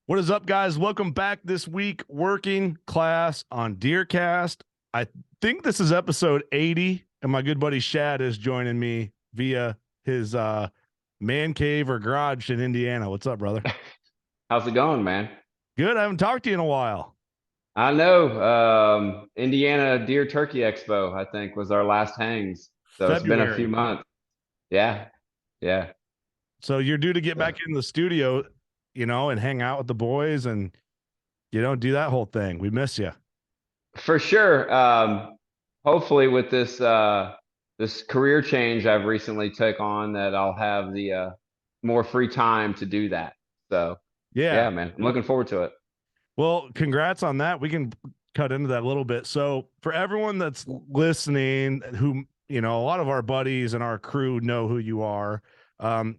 What is up, guys? Welcome back this week, Working Class on DeerCast. I think this is episode 80, and my good buddy Shad is joining me via his man cave or garage in Indiana. What's up, brother? How's it going, man? Good. I haven't talked to you in a while. I know. Indiana Deer Turkey Expo, I think, was our last hangs. So it's been a few February. months. Yeah, yeah. So you're due to get So, back in the studio, and hang out with the boys and, do that whole thing. We miss you. for sure. Hopefully with this career change I've recently took on, that I'll have the more free time to do that. So Yeah. yeah, man. I'm looking forward to it. Well, congrats on that. We can cut into that a little bit. So, for everyone that's listening, who, a lot of our buddies and our crew know who you are.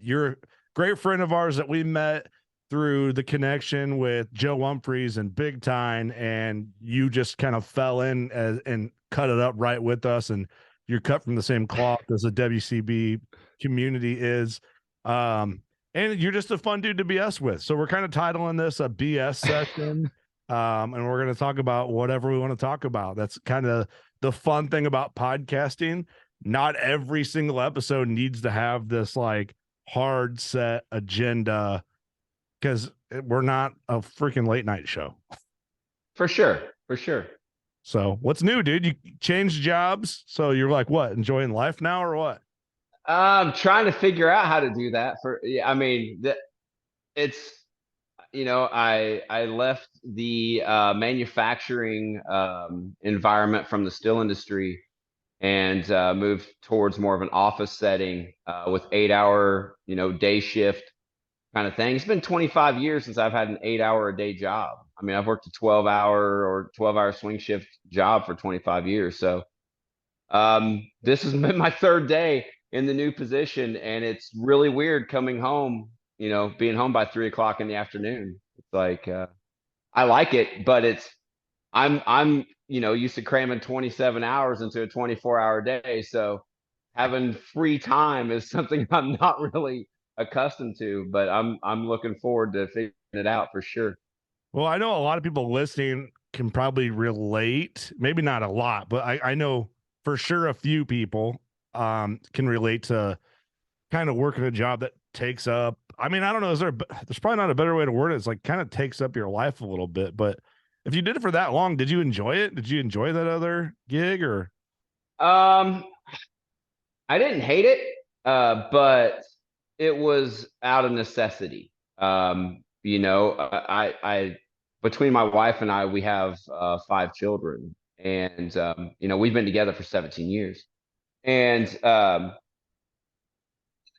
You're a great friend of ours that we met through the connection with Joe Humphreys and Big Time, and you just kind of fell in and cut it up right with us. And you're cut from the same cloth as the WCB community is. And you're just a fun dude to BS with. So we're kind of titling this a BS session. And we're going to talk about whatever we want to talk about. That's kind of the fun thing about podcasting. Not every single episode needs to have this like hard set agenda because we're not a freaking late night show. For sure. For sure. So what's new, dude? You changed jobs. So you're like, what, enjoying life now or what? I'm trying to figure out how to do that. I mean, it's I left the manufacturing environment from the steel industry and moved towards more of an office setting with 8 hour day shift kind of thing. It's been 25 years since I've had an 8 hour a day job. I mean, I've worked a 12 hour swing shift job for 25 years. So this has been my third day in the new position, and it's really weird coming home, being home by 3 o'clock in the afternoon. It's like I like it, but I'm used to cramming 27 hours into a 24-hour day. So having free time is something I'm not really accustomed to, but I'm looking forward to figuring it out for sure. Well, I know a lot of people listening can probably relate. Maybe not a lot, but I know for sure a few people can relate to kind of working a job that takes up. I mean, I don't know. There's probably not a better way to word it. It's like kind of takes up your life a little bit. But if you did it for that long, did you enjoy it? Did you enjoy that other gig or? Um, I didn't hate it, but it was out of necessity. I between my wife and I, we have 5 children, and we've been together for 17 years, and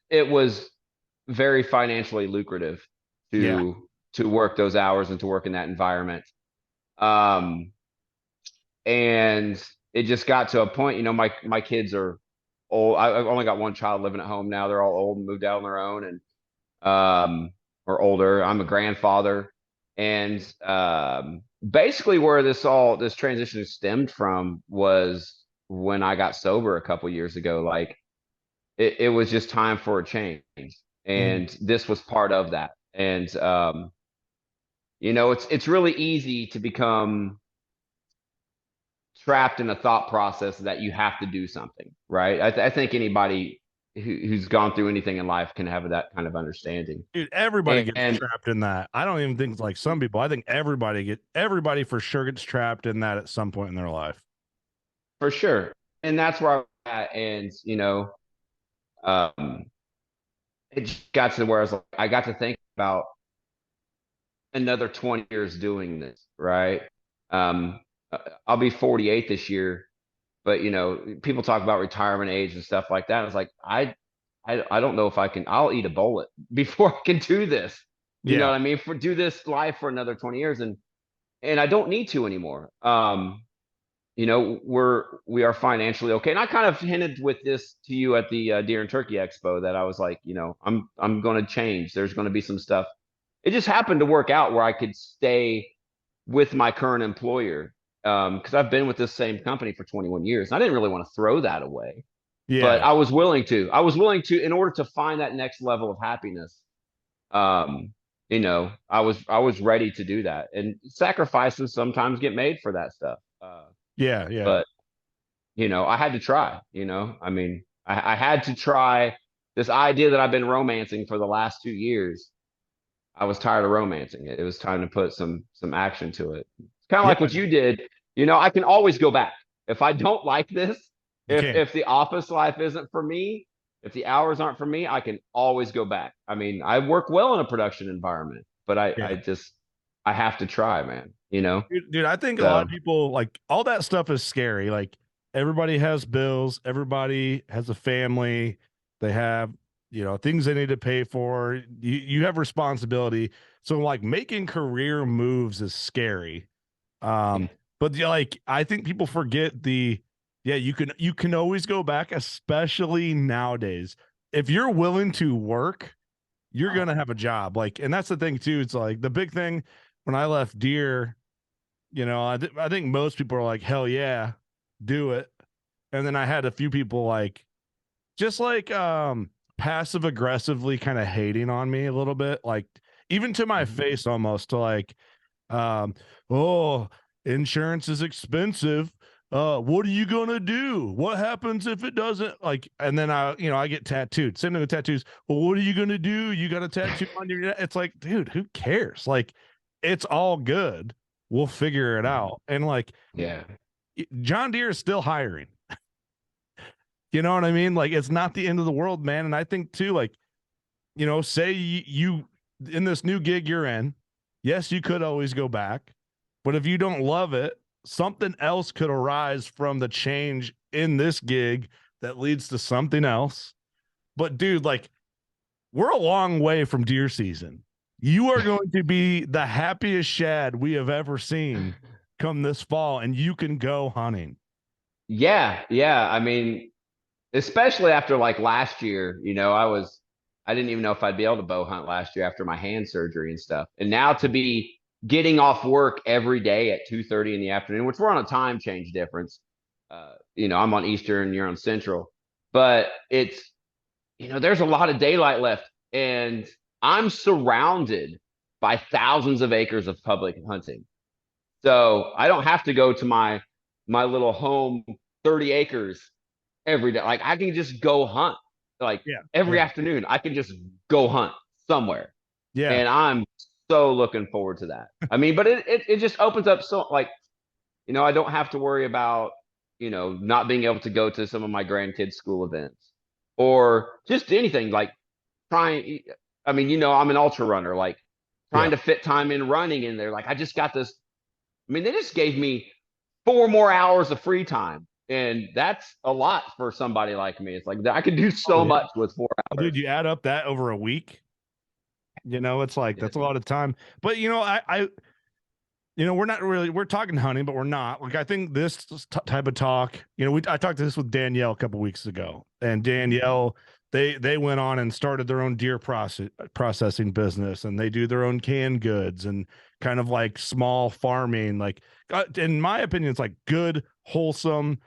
it was very financially lucrative Yeah. to work those hours and to work in that environment. Um, and it just got to a point, my kids are old. I've only got one child living at home now. They're all old and moved out on their own and or older. I'm a grandfather. And basically where this transition stemmed from was when I got sober a couple years ago. Like it was just time for a change. Mm. And this was part of that. And it's really easy to become trapped in a thought process that you have to do something, right? I think anybody who's gone through anything in life can have that kind of understanding. Dude, everybody gets And trapped in that. I don't even think like some people. I think everybody for sure gets trapped in that at some point in their life. for sure, and that's where I'm at. And um, it just got to where I got to think about another 20 years doing this, right? Um, I'll be 48 this year, but people talk about retirement age and stuff like that. It's like I don't know if I can. I'll eat a bullet before I can do this. You know Yeah. what I mean? Do this life for another 20 years, and I don't need to anymore. We are financially okay, and I kind of hinted with this to you at the Deer and Turkey Expo that I was like, I'm going to change. There's going to be some stuff. It just happened to work out where I could stay with my current employer because I've been with this same company for 21 years. I didn't really want to throw that away, but Yeah. I was willing to. I was willing to in order to find that next level of happiness. Um, I was ready to do that, and sacrifices sometimes get made for that stuff. Yeah, yeah. But I had to try. I mean, I had to try this idea that I've been romancing for the last 2 years. I was tired of romancing it. It was time to put some action to it. It's kind of Yeah, like what you did. I can always go back if I don't like this. you can. If the office life isn't for me, if the hours aren't for me, I can always go back. I mean, I work well in a production environment, but Yeah. I have to try, man. Dude, I think a lot So of people like all that stuff is scary. Like everybody has bills, everybody has a family, they have, things they need to pay for. You have responsibility. So like making career moves is scary. yeah, But like I think people forget yeah, you can always go back, especially nowadays. If you're willing to work, you're gonna have a job. Like, and that's the thing too. It's like the big thing when I left Deer, I think most people are like, hell yeah, do it. And then I had a few people like, just like, passive aggressively kind of hating on me a little bit, like even to my mhm. face almost to like, um, oh, insurance is expensive. What are you gonna do? What happens if it doesn't like? And then I get tattooed. Same thing with tattoos. Well, what are you gonna do? You got a tattoo on your neck. It's like, dude, who cares? Like, it's all good. We'll figure it out. And like, Yeah. John Deere is still hiring. You know what I mean? Like, it's not the end of the world, man. And I think too, like, say you in this new gig you're in, yes, you could always go back, but if you don't love it, something else could arise from the change in this gig that leads to something else. But dude, like, we're a long way from deer season. You are going to be the happiest shad we have ever seen come this fall, and you can go hunting. Yeah, yeah. I mean, especially after like last year, I didn't even know if I'd be able to bow hunt last year after my hand surgery and stuff. And now to be getting off work every day at 2:30 in the afternoon, which we're on a time change difference. I'm on Eastern, you're on Central, but there's a lot of daylight left, and I'm surrounded by thousands of acres of public hunting. So I don't have to go to my little home 30 acres every day. Like I can just go hunt. Like Yeah. every Yeah. afternoon, I can just go hunt somewhere. Yeah. And I'm so looking forward to that. I mean, but it just opens up so like, I don't have to worry about, not being able to go to some of my grandkids' school events or just anything like trying. I mean, I'm an ultra runner, like Yeah. trying to fit time in running in there. Like I just got this. I mean, they just gave me 4 more hours of free time. And that's a lot for somebody like me. It's like I can do Oh so yeah. much with four Well, dude, hours. you add up that over a week, it's like Yeah. that's a lot of time. But we're talking hunting, but we're not. Like I think this type of talk, I talked to this with Danielle a couple weeks ago, and Danielle, they went on and started their own deer processing business, and they do their own canned goods and kind of like small farming. Like, in my opinion, it's like good, wholesome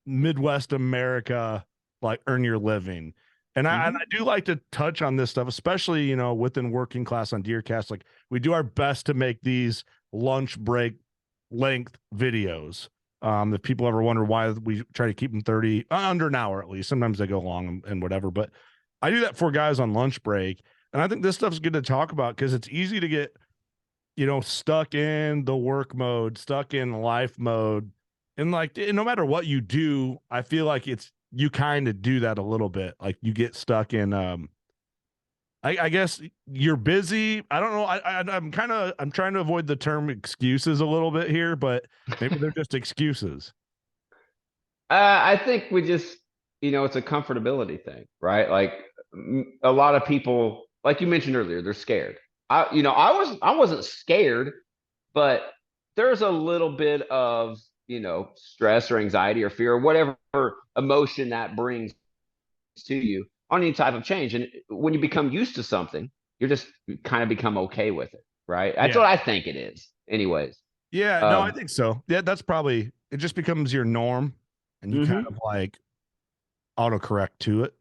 Midwest America, like earn your living. And I Mm-hmm. do like to touch on this stuff, especially, within Working Class on DeerCast. Like we do our best to make these lunch break length videos. If people ever wonder why we try to keep them 30 under an hour at least, sometimes they go long and whatever, but I do that for guys on lunch break. And I think this stuff's good to talk about because it's easy to get, stuck in the work mode, stuck in life mode. And like, no matter what you do, I feel like you kind of do that a little bit. Like you get stuck in, I guess you're busy. I don't know. I'm trying to avoid the term excuses a little bit here, but maybe they're just excuses. I think we just, it's a comfortability thing, right? Like a lot of people, like you mentioned earlier, they're scared. I wasn't scared, but there's a little bit of, stress or anxiety or fear or whatever emotion that brings to you on any type of change. And when you become used to something, you kind of become okay with it, right? That's Yeah. what I think it is, anyways. Yeah. No, I Um, think so. Yeah. That's probably, it just becomes your norm and you kind mhm. of like autocorrect to it.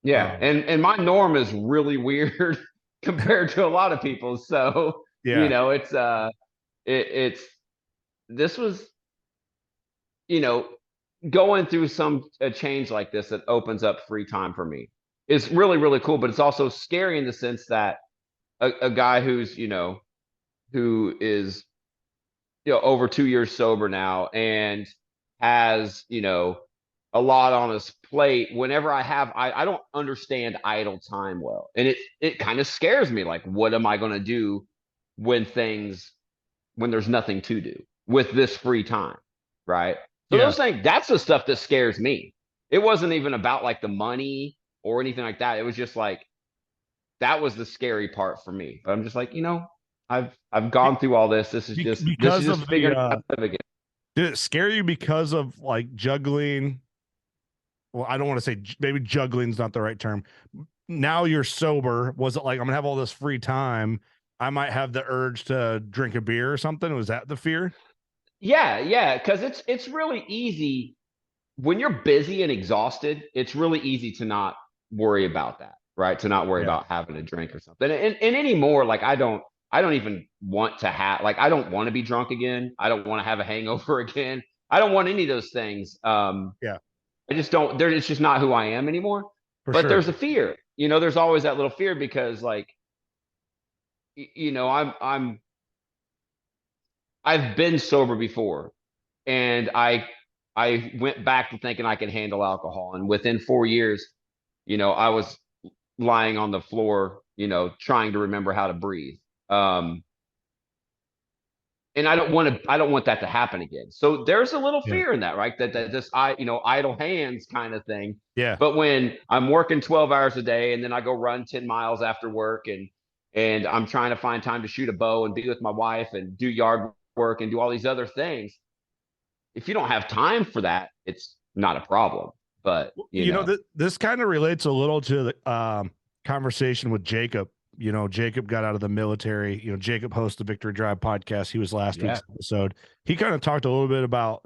Yeah, Um, and my norm is really weird compared to a lot of people. So, Yeah. it's this was, you know, going through a change like this that opens up free time for me is really, really cool. But it's also scary in the sense that a guy who is, over 2 years sober now and has, a lot on his plate. Whenever I don't understand idle time well. And it kind of scares me. Like, what am I going to do when there's nothing to do with this free time? Right. So Yeah. that's the stuff that scares me. It wasn't even about like the money or anything like that. It was just like, that was the scary part for me. But I'm just like, I've gone through all this. This is Because just of figuring out how the to live again. did it scare you because of like juggling? Well, I don't want to say maybe juggling's not the right term. Now you're sober. Was it like I'm gonna have all this free time? I might have the urge to drink a beer or something. Was that the fear? Yeah, yeah, because it's really easy when you're busy and exhausted. It's really easy to not worry about that, right? To not worry Yeah. about having a drink or something. And anymore, like I don't even want to have like I don't want to be drunk again. I don't want to have a hangover again. I don't want any of those things. Yeah, I just don't. It's just not who I am anymore. for But sure. there's a fear. There's always that little fear because like I've been sober before, and I went back to thinking I could handle alcohol, and within 4 years, I was lying on the floor, trying to remember how to breathe. Um, and I don't want that to happen again. So there's a little Yeah. fear in that, right? That this idle hands kind of thing. Yeah. But when I'm working 12 hours a day and then I go run 10 miles after work, and I'm trying to find time to shoot a bow and be with my wife and do yard work and do all these other things, if you don't have time for that, it's not a problem. But This kind of relates a little to the conversation with Jacob. Jacob got out of the military. Jacob hosts the Victory Drive podcast. He was last yeah, week's episode. He kind of talked a little bit about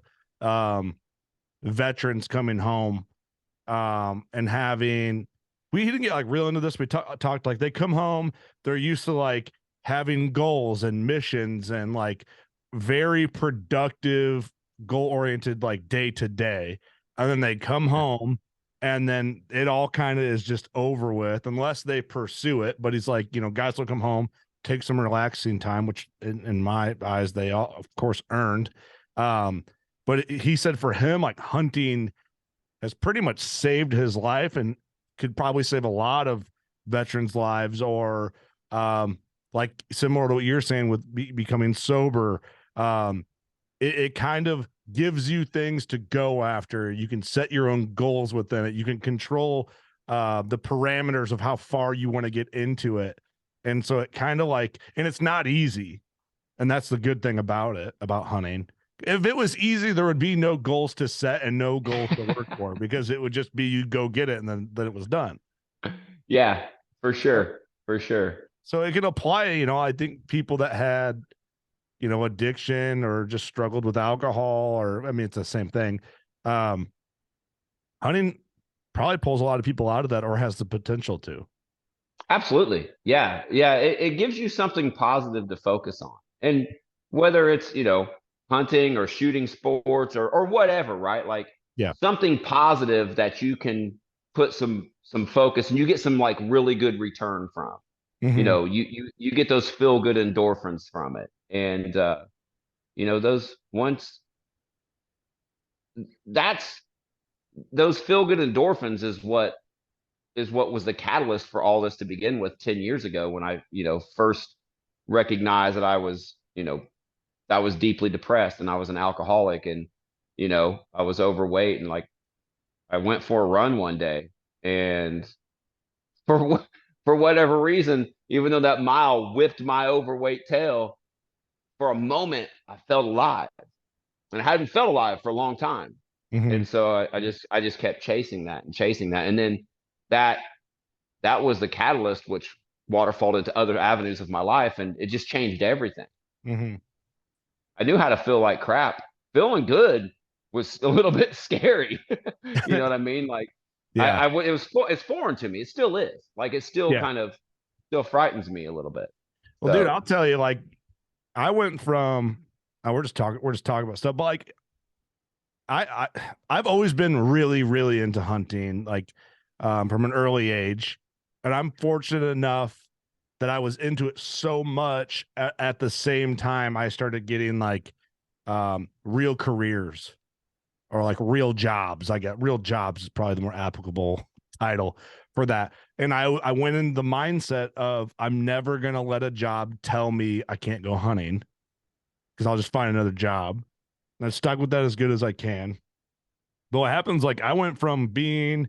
veterans coming home and having. We didn't get like real into this. We talked like they come home. They're used to like having goals and missions and like very productive, goal oriented, like day to day, and then they come home and then it all kind of is just over with unless they pursue it. But he's like, guys will come home, take some relaxing time, which in my eyes they all of course earned. But he said for him, like hunting has pretty much saved his life and could probably save a lot of veterans lives, or like similar to what you're saying with becoming sober. It kind of gives you things to go after. You can set your own goals within it. You can control the parameters of how far you want to get into it. And so it kind of like, and it's not easy. And that's the good thing about it, about hunting. If it was easy, there would be no goals to set and no goals to work for because it would just be you go get it and then it was done. yeah, for So, sure, for sure. so it can apply, I think people that had addiction or just struggled with alcohol, or I mean, it's the same thing. Um, Hunting probably pulls a lot of people out of that or has the potential to. Absolutely, yeah, yeah. It gives you something positive to focus on, and whether it's hunting or shooting sports or whatever, right? Like Yeah. something positive that you can put some focus and you get some like really good return from. Mm-hmm. You get those feel good endorphins from it, and those once that's those feel good endorphins is what was the catalyst for all this to begin with 10 years ago when I first recognized that I was deeply depressed and I was an alcoholic, and I was overweight, and like I went for a run one day, and for for whatever reason, even though that mile whipped my overweight tail, for a moment I felt alive, and I hadn't felt alive for a long time. Mm-hmm. And so I just kept chasing that and chasing that, and then that that was the catalyst which waterfalled into other avenues of my life, and it just changed everything. Mm-hmm. I knew how to feel like crap. Feeling good was a little bit scary. You know what I mean? Like Yeah. it's foreign to me. It still is. Like it's still Yeah. kind of still frightens me a little bit. Well, dude, I'll tell you, like, I went from we're just talking about stuff, but like I've always been really, really into hunting, like from an early age. And I'm fortunate enough that I was into it so much at the same time I started getting like real careers or like real jobs. I got real jobs is probably the more applicable title for that. And I went in the mindset of I'm never gonna let a job tell me I can't go hunting because I'll just find another job. And I stuck with that as good as I can. But what happens, like I went from being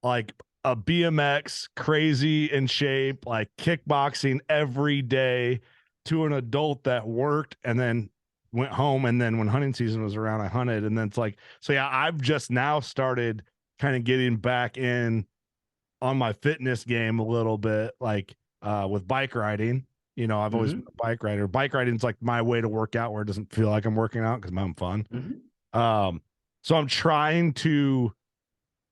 like a BMX crazy in shape, like kickboxing every day to an adult that worked and then went home. And then when hunting season was around, I hunted. And then it's like, so yeah, I've just now started kind of getting back in on my fitness game a little bit, like with bike riding. You know, I've always been a bike rider. Bike riding is like my way to work out where it doesn't feel like I'm working out because I'm having fun. So I'm trying to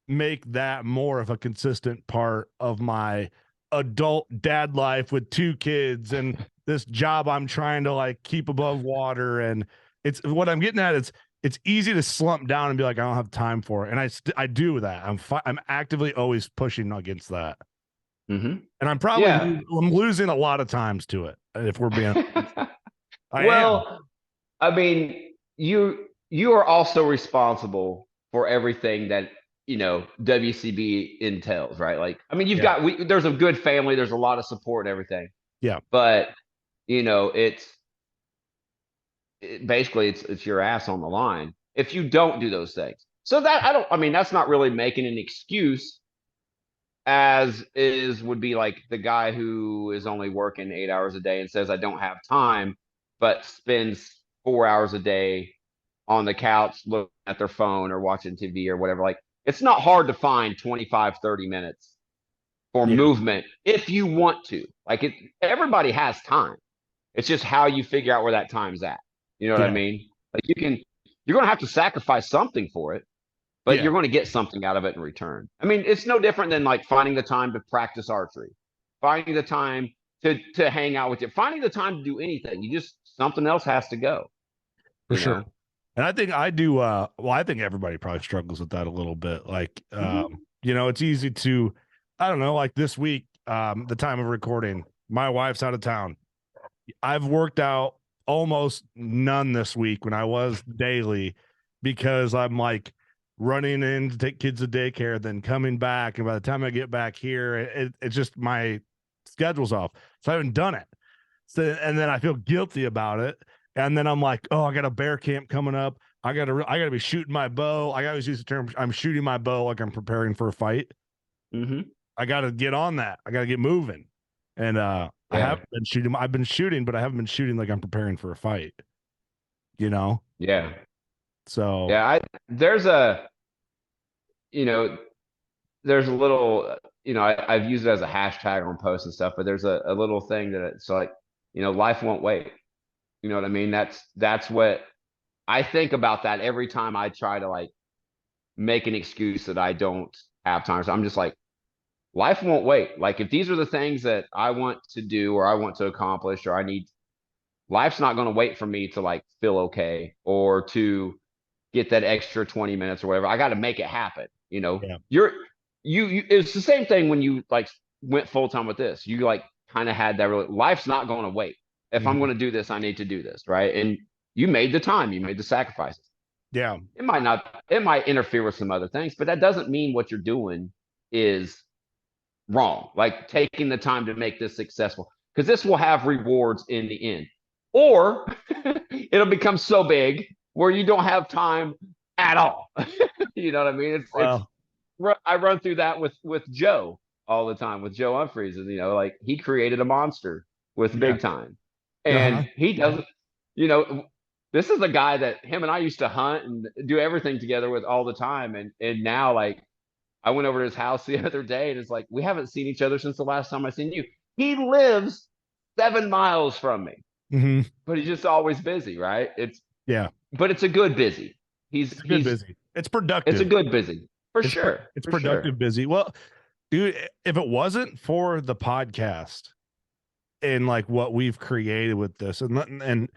make that more of a consistent part of my adult dad life with 2 kids and this job I'm trying to like keep above water. And it's what I'm getting at. It's easy to slump down and be like, I don't have time for it. And I do that. I'm actively always pushing against that. And I'm probably, I'm losing a lot of times to it. If we're being, I mean, you are also responsible for everything that, you know, WCB entails, right? Like, I mean, there's a good family, there's a lot of support and everything. Yeah. But, you know, basically it's your ass on the line if you don't do those things. So that's not really making an excuse, as is would be like the guy who is only working 8 hours a day and says, I don't have time, but spends 4 hours a day on the couch looking at their phone or watching TV or whatever. Like, it's not hard to find 25, 30 minutes for movement if you want to. Like, everybody has time. It's just how you figure out where that time's at. You know what I mean? Like, you're going to have to sacrifice something for it, but you're going to get something out of it in return. I mean, it's no different than like finding the time to practice archery, finding the time to hang out with you, finding the time to do anything. Something else has to go. For sure. And I think I do. Well, I think everybody probably struggles with that a little bit. Like, you know, it's easy to, I don't know, like this week, the time of recording, my wife's out of town. I've worked out almost none this week when I was daily because I'm like running in to take kids to daycare, then coming back. And by the time I get back here, it's just my schedule's off. So I haven't done it. So, and then I feel guilty about it. And then I'm like, oh, I got a bear camp coming up. I gotta be shooting my bow. I always use the term, I'm shooting my bow like I'm preparing for a fight. I gotta get on that. I gotta get moving. And I haven't been shooting. I've been shooting, but I haven't been shooting like I'm preparing for a fight. You know? Yeah. So there's a little, I've used it as a hashtag on posts and stuff, but there's a little thing that it's like, life won't wait. You know what I mean? That's what I think about that every time I try to like make an excuse that I don't have time. So I'm just like, life won't wait. Like, if these are the things that I want to do or I want to accomplish or life's not going to wait for me to like feel okay or to get that extra 20 minutes or whatever. I got to make it happen. It's the same thing when you like went full time with this. You like kind of had that life's not going to wait. If I'm going to do this, I need to do this. Right. And you made the time, you made the sacrifices. Yeah. It might interfere with some other things, but that doesn't mean what you're doing is wrong. Like, taking the time to make this successful, because this will have rewards in the end, or it'll become so big where you don't have time at all. You know what I mean? I run through that with Joe all the time, with Joe Humphreys, and like he created a monster with Big Time, and he doesn't. This is a guy that him and I used to hunt and do everything together with all the time, and now like I went over to his house the other day, and it's like we haven't seen each other since the last time I seen you. He lives 7 miles from me, but he's just always busy, right? But it's a good busy. He's good busy. It's productive. It's a good busy for sure. It's productive busy. Well, dude, if it wasn't for the podcast and like what we've created with this, and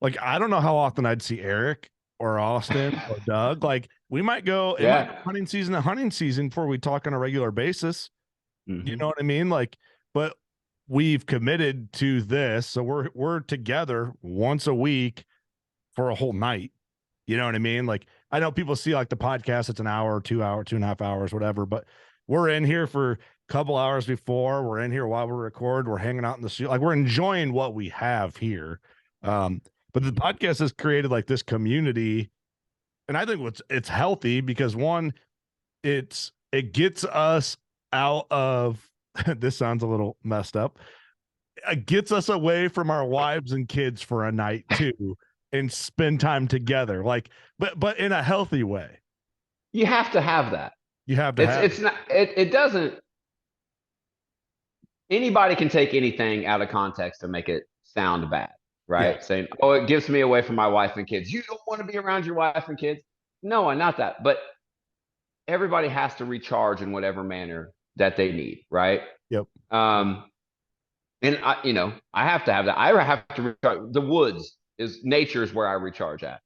like I don't know how often I'd see Eric or Austin or Doug. Like we might go, it might be Yeah. hunting season before we talk on a regular basis. You Hmm. know what I mean? Like, but we've committed to this, so we're together once a week for a whole night. You know what I mean? Like I know people see like the podcast, it's an hour, 2 hour, 2.5 hours, whatever, but we're in here for a couple hours before, we're in here while we record, we're hanging out in the studio, like we're enjoying what we have here. But the podcast has created like this community, and I think it's healthy because one, it gets us out of this sounds a little messed up. It gets us away from our wives and kids for a night too and spend time together. Like, but in a healthy way. You have to have that. You have to have It's not it doesn't anybody can take anything out of context and make it sound bad, yeah. right? Saying, "Oh, it gives me away from my wife and kids." You don't want to be around your wife and kids. No, not that. But everybody has to recharge in whatever manner that they need, right? Yep. Um, and I have to have that. I have to recharge. The woods is nature is where I recharge at.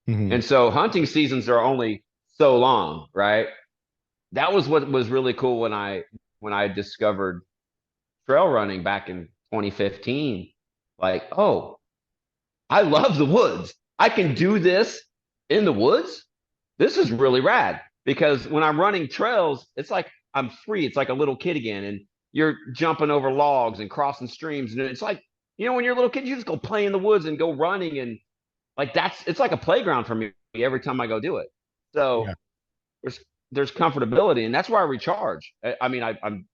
Mm-hmm. And so hunting seasons are only so long, right? That was what was really cool when I discovered trail running back in 2015. Like, oh, I love the woods. I can do this in the woods. This is really rad because when I'm running trails, it's like I'm free. It's like a little kid again, and you're jumping over logs and crossing streams, and it's like when you're a little kid, you just go play in the woods and go running, and like it's like a playground for me every time I go do it. Yeah. So there's there's comfortability, and that's where I recharge. I mean, I'm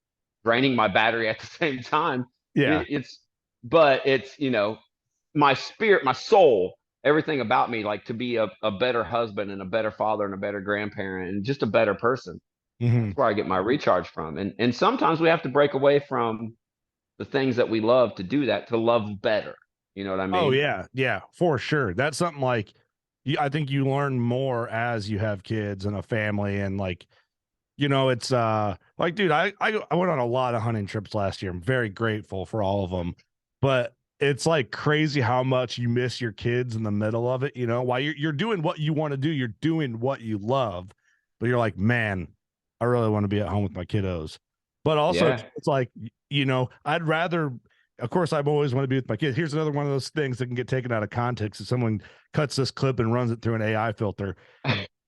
draining my battery at the same time. Yeah. But it's my spirit, my soul, everything about me, like to be a better husband and a better father and a better grandparent and just a better person. Mm-hmm. That's where I get my recharge from. And sometimes we have to break away from the things that we love to do that, to love better. You know what I Oh mean? yeah. Yeah, for sure. That's something like I think you learn more as you have kids and a family, and like it's like, dude, I went on a lot of hunting trips last year. I'm very grateful for all of them. But it's like crazy how much you miss your kids in the middle of it, while you're doing what you want to do, you're doing what you love, but you're like, man, I really want to be at home with my kiddos. But also Yeah. it's like, I'd rather, of course, I've always want to be with my kids. Here's another one of those things that can get taken out of context if someone cuts this clip and runs it through an AI filter.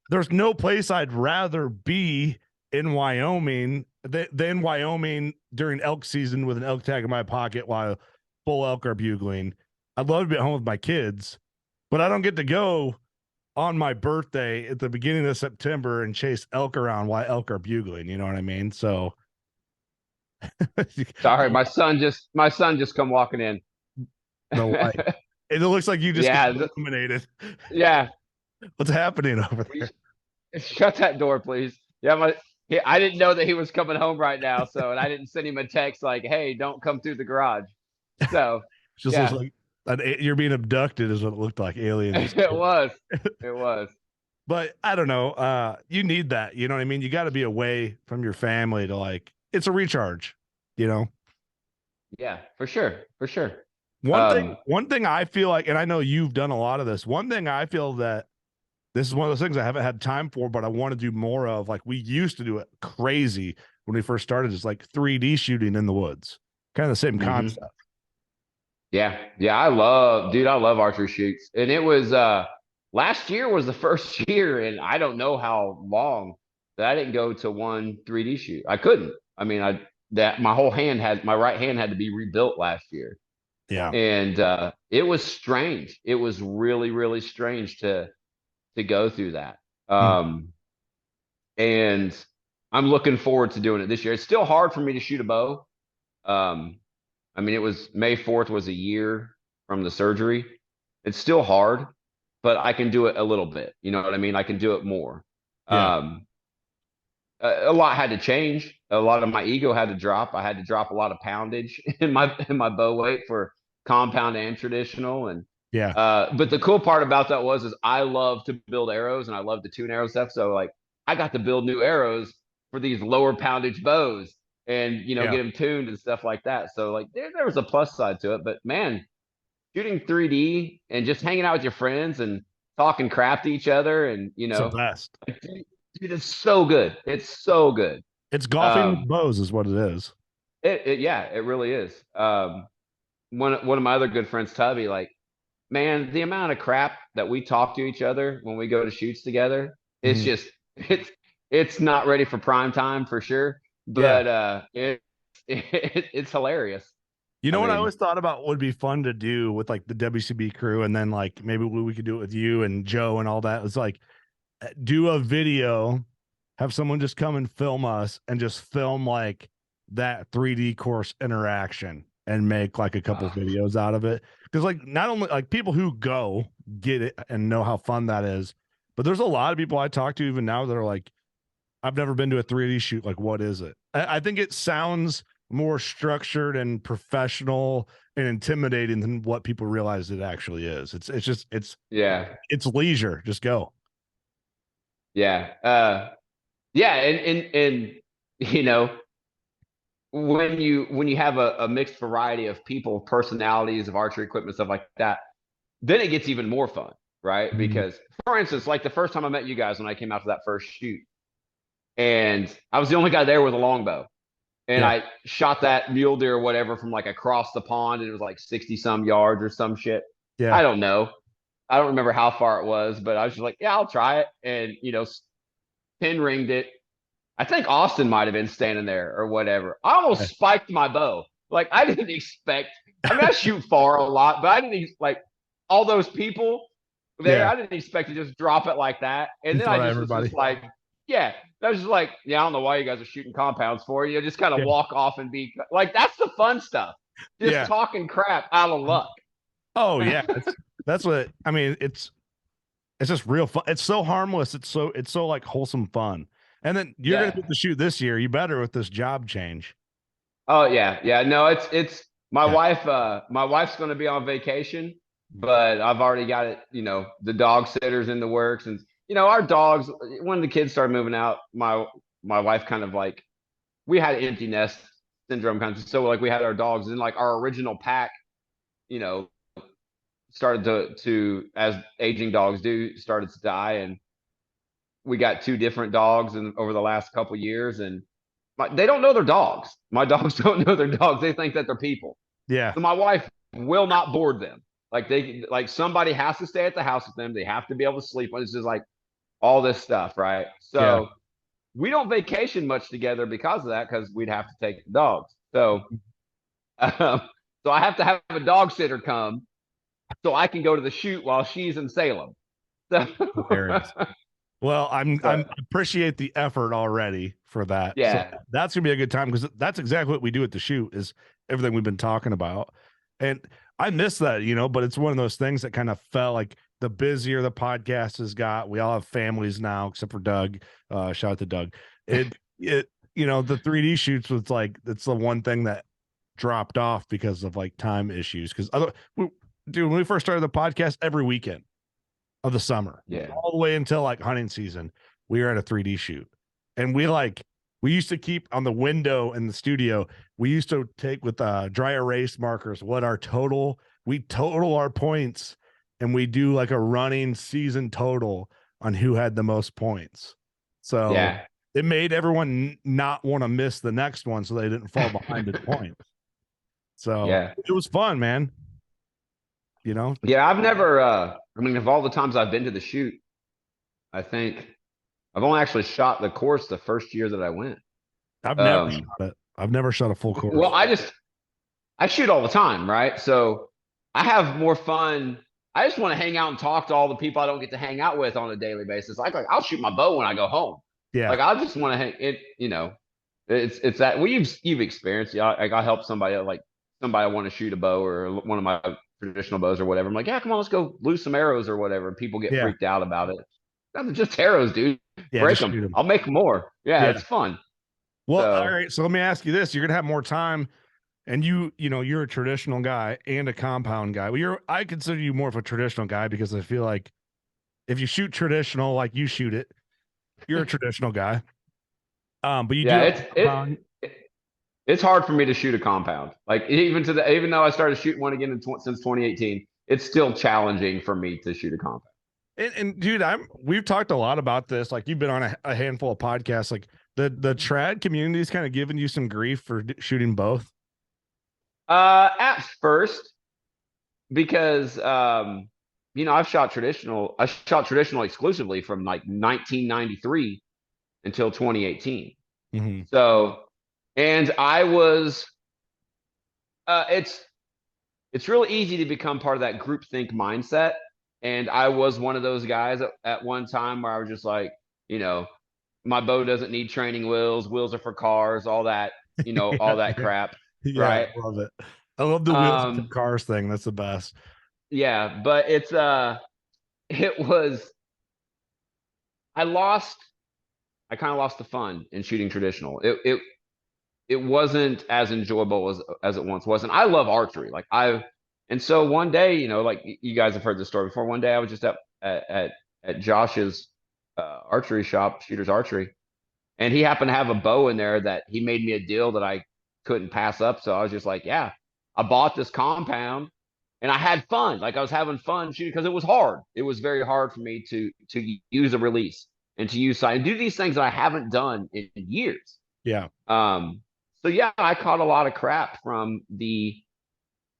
There's no place I'd rather be in Wyoming than Wyoming during elk season with an elk tag in my pocket while bull elk are bugling. I'd love to be at home with my kids, but I don't get to go on my birthday at the beginning of September and chase elk around while elk are bugling. You know what I mean? So Sorry, my son just come walking in. the light. It looks like you just got Yeah, illuminated. yeah. What's happening over there? Shut that door, please. Yeah, I didn't know that he was coming home right now, and I didn't send him a text like, "Hey, don't come through the garage." So, It just looks yeah, like you're being abducted, is what it looked like. Aliens. it was, it was. But I don't know. You need that. You know what I mean? You got to be away from your family to like, it's a recharge, you know? Yeah, for sure, for sure. One thing I feel like, and I know you've done a lot of this. One thing I feel that this is one of those things I haven't had time for, but I want to do more of. Like we used to do it crazy when we first started, is like 3D shooting in the woods. Kind of the same Hmm. concept. Yeah, yeah. I love archery shoots, and it was last year was the first year, and I don't know how long that I didn't go to one 3D shoot. I couldn't. I mean, my right hand had to be rebuilt last year. Yeah. And it was strange. It was really, really strange to go through that. Mhm. And I'm looking forward to doing it this year. It's still hard for me to shoot a bow. Um, I mean, it was May 4th was a year from the surgery. It's still hard, but I can do it a little bit. You know what I mean? I can do it more. Yeah. Um, a lot had to change. A lot of my ego had to drop. I had to drop a lot of poundage in my bow weight for compound and traditional. And Yeah. but the cool part about that is I love to build arrows and I love to tune arrow stuff. So like I got to build new arrows for these lower poundage bows. and get them tuned and stuff like that. So like there was a plus side to it, but man, shooting 3D and just hanging out with your friends and talking crap to each other, and It's the best. dude, it's so good. It's so good. It's golfing with Um, bows is what it is. yeah, it really is. One of my other good friends, Tubby, like, man, the amount of crap that we talk to each other when we go to shoots together, it's Mhm. just it's not ready for prime time for sure, Yeah. but it's hilarious. You I know what I mean, always thought about would be fun to do with like the WCB crew, and then like maybe we could do it with you and Joe and all that. It's like do a video, have someone just come and film us and just film like that 3D course interaction and make like a couple videos out of it. Because like not only like people who go get it and know how fun that is, but there's a lot of people I talk to even now that are like, I've never been to a 3D shoot. Like, what is it? I think it sounds more structured and professional and intimidating than what people realize it actually is. yeah, It's leisure. Just go. yeah, yeah, and you know when you have a mixed variety of people, personalities, of archery equipment, stuff like that, then it gets even more fun, right? Mhm. Because, for instance, like the first time I met you guys when I came out to that first shoot, and I was the only guy there with a longbow, and Yeah. I shot that mule deer or whatever from like across the pond, and it was like 60 some yards or some shit. Yeah. I don't know. I don't remember how far it was, but I was just like, yeah, I'll try it, and pin ringed it. I think Austin might have been standing there or whatever. I almost spiked my bow. Like I didn't expect. I mean, I shoot far a lot, but I didn't like all those people there. Yeah. I didn't expect to just drop it like that. And In then I front of just was just everybody. like, yeah. I was just like, yeah, I don't know why you guys are shooting compounds for you. Just kind of Yeah. walk off and be like, that's the fun stuff. Just Yeah. talking crap out of luck. Oh yeah. That's what I mean. It's just real fun. It's so harmless. It's so like wholesome fun. And then you're gonna Yeah. get to shoot this year. You better with this job change. Oh yeah, yeah. No, it's my Yeah. wife. My wife's going to be on vacation, but I've already got it. The dog sitters in the works, and our dogs. When the kids started moving out, my wife kind of like we had empty nest syndrome kind of. So like we had our dogs, and like our original pack, you know, started to as aging dogs do, started to die, and we got two different dogs, and over the last couple years, and they don't know they're dogs. My dogs don't know they're dogs. They think that they're people. Yeah. So my wife will not board them. Like somebody has to stay at the house with them. They have to be able to sleep. It's just like all this stuff, right? Yeah. So we don't vacation much together because of that, because we'd have to take the dogs. Um, so I have to have a dog sitter come so I can go to the shoot while she's in Salem. So, Hilarious. Well, so I appreciate the effort already for that. So yeah, that's gonna be a good time because that's exactly what we do at the shoot is everything we've been talking about. And I miss that, but it's one of those things that kind of felt like the busier the podcast has got. We all have families now, except for Doug. Shout out to Doug. The 3D shoots was like it's the one thing that dropped off because of like time issues. Because dude, when we first started the podcast, every weekend of the summer, yeah, all the way until like hunting season, we were at a 3D shoot. And we used to keep on the window in the studio, we used to take with dry erase markers we total our points, and we do like a running season total on who had the most points. So yeah. it made everyone not want to miss the next one so they didn't fall behind in points. So Yeah. it was fun, man. Yeah, I've never I mean, of all the times I've been to the shoot, I think I've only actually shot the course the first year that I went. I've never Um, shot it. I've never shot a full well, course. I shoot all the time, right? So I have more fun. I just want to hang out and talk to all the people I don't get to hang out with on a daily basis. Like I'll shoot my bow when I go home. Yeah. Like I just want to hang it, it's that you've experienced. Yeah, like I help somebody like somebody want to shoot a bow or one of my traditional bows or whatever. I'm like, yeah, come on, let's go lose some arrows or whatever. And people get Yeah. freaked out about it. That's just arrows, dude. Yeah. Break Just them. shoot them. I'll make more. Yeah, Yeah. it's fun. Well, all So right. So let me ask you this. You're going to have more time, and you're a traditional guy and a compound guy. Well, I consider you more of a traditional guy because I feel like if you shoot traditional, like you shoot it, you're a traditional guy. But you do yeah, have compound. it's hard for me to shoot a compound. Like even though I started shooting one again since 2018, it's still challenging for me to shoot a compound. And dude, we've talked a lot about this. Like you've been on a handful of podcasts. Like the trad community is kind of giving you some grief for shooting both. At first, because I shot traditional exclusively from like 1993 until 2018. Mm-hmm. So, and I was, it's really easy to become part of that groupthink mindset. And I was one of those guys at one time where I was just like, you know, my bow doesn't need training wheels. Wheels are for cars, all that, all that Yeah, crap. yeah, I Right. love it. I love the wheels for cars thing. That's the best. Yeah, but it was, I lost, I kind of lost the fun in shooting traditional. It wasn't as enjoyable as it once was. And I love archery. And so one day, like you guys have heard this story before. One day I was just at Josh's archery shop, Shooter's Archery, and he happened to have a bow in there that he made me a deal that I couldn't pass up. So I was just like, yeah, I bought this compound and I had fun. Like I was having fun shooting because it was hard. It was very hard for me to use a release and to use sight and do these things that I haven't done in years. Yeah. So yeah, I caught a lot of crap from the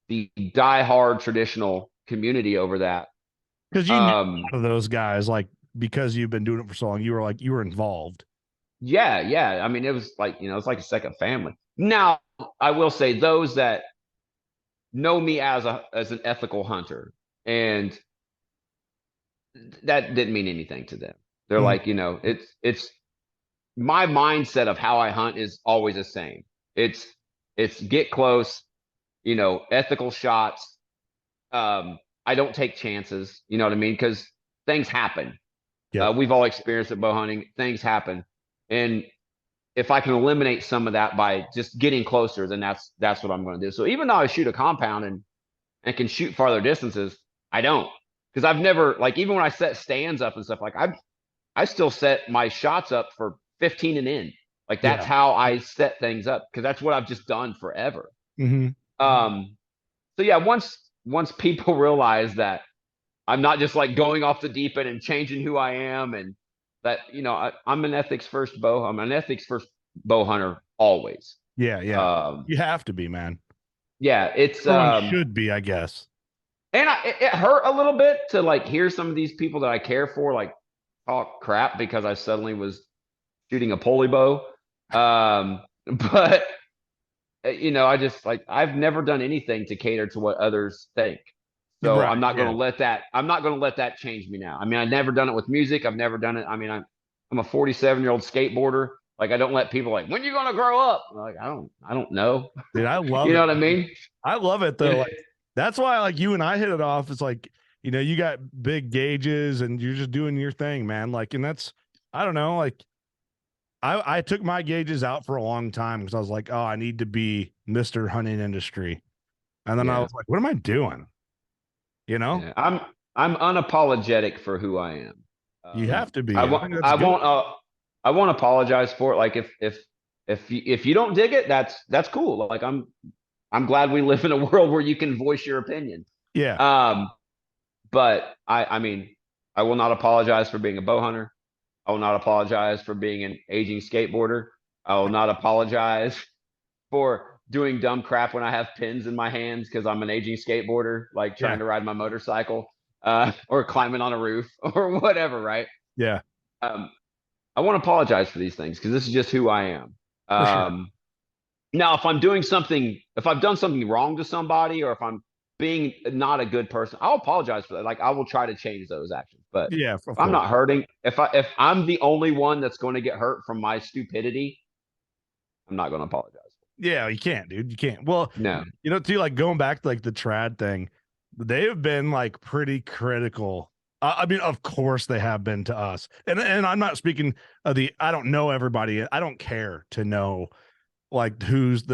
diehard traditional community over that. Because you knew a lot of those guys, like because you've been doing it for so long, you were involved. Yeah, yeah. I mean, it was like, it's like a second family. Now, I will say those that know me as an ethical hunter, and that didn't mean anything to them. They're Mhm. like, it's my mindset of how I hunt is always the same. It's get close, ethical shots. I don't take chances, you know what I mean? Because things happen. Yep. We've all experienced it bow hunting. Things happen. And if I can eliminate some of that by just getting closer, then that's what I'm going to do. So even though I shoot a compound and can shoot farther distances, I don't. Because I've never, like, even when I set stands up and stuff, like I still set my shots up for 15 and in. Like that's Yeah. how I set things up because that's what I've just done forever. Mm-hmm. So yeah, once people realize that I'm not just like going off the deep end and changing who I am, and that I'm an ethics first bow hunter always. Yeah, yeah. You have to be, man. Yeah, it's Everyone should be, I guess. and it hurt a little bit to like hear some of these people that I care for like talk crap because I suddenly was shooting a pulley bow. But I just like I've never done anything to cater to what others think. So Right. I'm not going Yeah. to let that change me now. I mean, I've never done it with music. I've never done it. I mean, I'm a 47-year-old skateboarder. Like I don't let people like, when you going to grow up? I'm like, I don't know. Dude, I love You it. know what I mean? I love it though. Like that's why like you and I hit it off. It's like, you got big gauges and you're just doing your thing, man. Like, and that's I don't know, like I took my gauges out for a long time because I was like, oh, I need to be Mr. Hunting Industry. And then I Yeah. was like, what am I doing? Yeah. I'm unapologetic for who I am. You have to be. I I won't think that's I good. won't I won't apologize for it. Like if you don't dig it, that's cool. Like I'm glad we live in a world where you can voice your opinion. Yeah. But I mean, I will not apologize for being a bow hunter. I will not apologize for being an aging skateboarder. I will not apologize for doing dumb crap when I have pins in my hands because I'm an aging skateboarder, like trying Yeah. to ride my motorcycle, or climbing on a roof or whatever, right? Yeah. Um, I won't apologize for these things because this is just who I am. For sure. Now, if I've done something wrong to somebody, or if I'm being not a good person, I'll apologize for that. Like I will try to change those actions. But Yeah, of if I'm course. not hurting, if I'm the only one that's going to get hurt from my stupidity, I'm not going to apologize. Yeah, you can't, dude. You can't. Well, No. too, like going back to like the trad thing, they have been like pretty critical. I mean, of course they have been to us, and I'm not speaking of I don't know everybody. I don't care to know like who's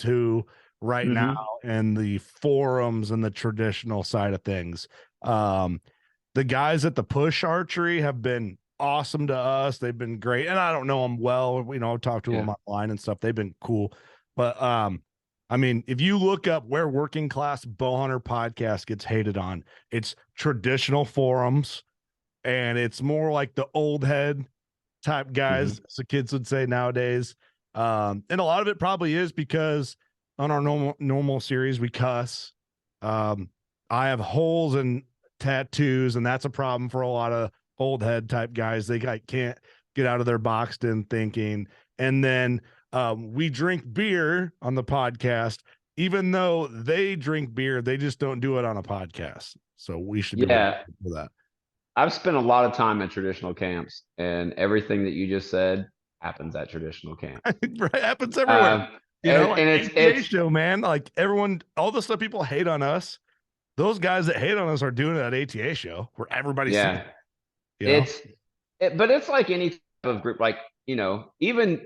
who right now and the forums and the traditional side of things. The guys at the Push Archery have been awesome to us. They've been great, and I don't know them well. I've talked to them online and stuff. They've been cool. But I mean, if you look up where Working Class Bowhunter podcast gets hated on, it's traditional forums, and it's more like the old head type guys, as the kids would say nowadays. And a lot of it probably is because on our normal series we cuss. I have holes and tattoos, and that's a problem for a lot of old head type guys. They can't get out of their boxed in thinking. And then we drink beer on the podcast, even though they drink beer, they just don't do it on a podcast. So we should be for that. I've spent a lot of time in traditional camps, and everything that you just said happens at traditional camp. Right, happens everywhere. And it's show, man. Like everyone, all the stuff people hate on us, those guys that hate on us are doing it at ATA show where everybody's but it's like any type of group, like, even